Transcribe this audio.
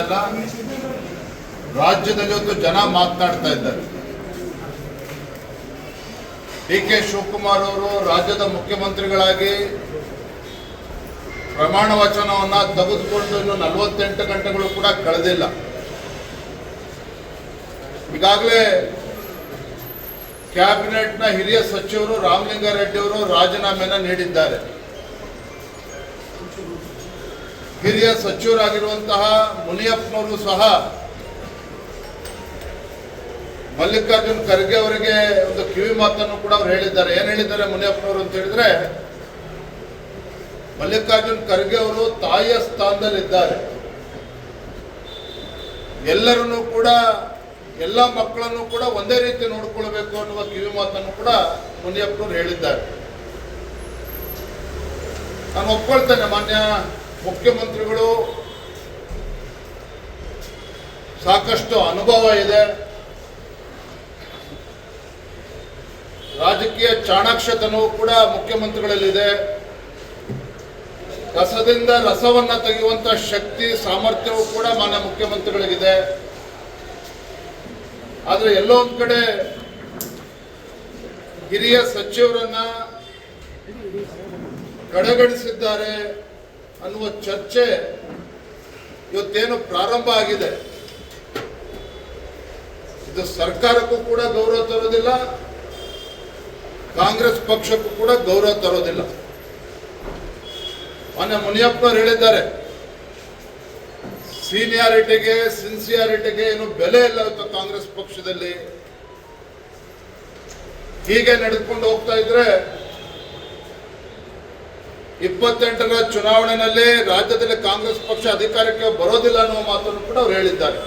ಅಲ್ಲ, ರಾಜ್ಯದಲ್ಲಿ ಇವತ್ತು ಜನ ಮಾತನಾಡ್ತಾ ಇದ್ದಾರೆ. ಡಿ.ಕೆ. ಶಿವಕುಮಾರ್ ಅವರು ರಾಜ್ಯದ ಮುಖ್ಯಮಂತ್ರಿಗಳಾಗಿ ಪ್ರಮಾಣ ವಚನವನ್ನು ತೆಗೆದುಕೊಂಡು ಇನ್ನು 48 ಗಂಟೆಗಳು ಕೂಡ ಕಳೆದಿಲ್ಲ. ಈಗಾಗಲೇ ಕ್ಯಾಬಿನೆಟ್ನ ಹಿರಿಯ ಸಚಿವರು ರಾಮಲಿಂಗಾರೆಡ್ಡಿ ಅವರು ರಾಜೀನಾಮೆಯನ್ನು ನೀಡಿದ್ದಾರೆ. ಹಿರಿಯ ಸಚಿವರಾಗಿರುವಂತಹ ಮುನಿಯಪ್ಪನವರು ಸಹ ಮಲ್ಲಿಕಾರ್ಜುನ್ ಖರ್ಗೆ ಅವರಿಗೆ ಒಂದು ಕಿವಿ ಮಾತನ್ನು ಕೂಡ ಅವರು ಹೇಳಿದ್ದಾರೆ. ಏನು ಹೇಳಿದ್ದಾರೆ ಮುನಿಯಪ್ಪನವರು ಅಂತ ಹೇಳಿದ್ರೆ, ಮಲ್ಲಿಕಾರ್ಜುನ್ ಖರ್ಗೆ ಅವರು ತಾಯಿಯ ಸ್ಥಾನದಲ್ಲಿದ್ದಾರೆ, ಎಲ್ಲರನ್ನೂ ಕೂಡ ಎಲ್ಲ ಮಕ್ಕಳನ್ನು ಕೂಡ ಒಂದೇ ರೀತಿ ನೋಡಿಕೊಳ್ಬೇಕು ಅನ್ನುವ ಕಿವಿ ಮಾತನ್ನು ಕೂಡ ಮುನಿಯಪ್ಪನವರು ಹೇಳಿದ್ದಾರೆ. ನಾನು ಒಪ್ಕೊಳ್ತೇನೆ, ಮಾನ್ಯ ಮುಖ್ಯಮಂತ್ರಿಗಳು ಸಾಕಷ್ಟು ಅನುಭವ ಇದೆ, ರಾಜಕೀಯ ಚಾಣಾಕ್ಷತನವೂ ಕೂಡ ಮುಖ್ಯಮಂತ್ರಿಗಳಲ್ಲಿದೆ, ಕಸದಿಂದ ರಸವನ್ನ ತೆಗೆಯುವಂತ ಶಕ್ತಿ ಸಾಮರ್ಥ್ಯವೂ ಕೂಡ ಮಾನ್ಯ ಮುಖ್ಯಮಂತ್ರಿಗಳಿಗಿದೆ. ಆದರೆ ಎಲ್ಲೋ ಒಂದು ಕಡೆ ಹಿರಿಯ ಸಚಿವರನ್ನ ಕಡೆಗಣಿಸಿದ್ದಾರೆ ಅನ್ನುವ ಚರ್ಚೆ ಇವತ್ತೇನು ಪ್ರಾರಂಭ ಆಗಿದೆ, ಇದು ಸರ್ಕಾರಕ್ಕೂ ಕೂಡ ಗೌರವ ತರೋದಿಲ್ಲ, ಕಾಂಗ್ರೆಸ್ ಪಕ್ಷಕ್ಕೂ ಕೂಡ ಗೌರವ ತರೋದಿಲ್ಲ. ಮಾನ್ಯ ಮುನಿಯಪ್ಪನವರು ಹೇಳಿದ್ದಾರೆ, ಸೀನಿಯಾರಿಟಿಗೆ ಸಿನ್ಸಿಯಾರಿಟಿಗೆ ಏನು ಬೆಲೆ ಇಲ್ಲ ಇವತ್ತು ಕಾಂಗ್ರೆಸ್ ಪಕ್ಷದಲ್ಲಿ. ಹೀಗೆ ನಡೆದುಕೊಂಡು ಹೋಗ್ತಾ ಇದ್ರೆ 28ರ ಚುನಾವಣೆಯಲ್ಲಿ ರಾಜ್ಯದಲ್ಲಿ ಕಾಂಗ್ರೆಸ್ ಪಕ್ಷ ಅಧಿಕಾರಕ್ಕೆ ಬರೋದಿಲ್ಲ ಅನ್ನುವ ಮಾತನ್ನು ಕೂಡ ಅವರು ಹೇಳಿದ್ದಾರೆ.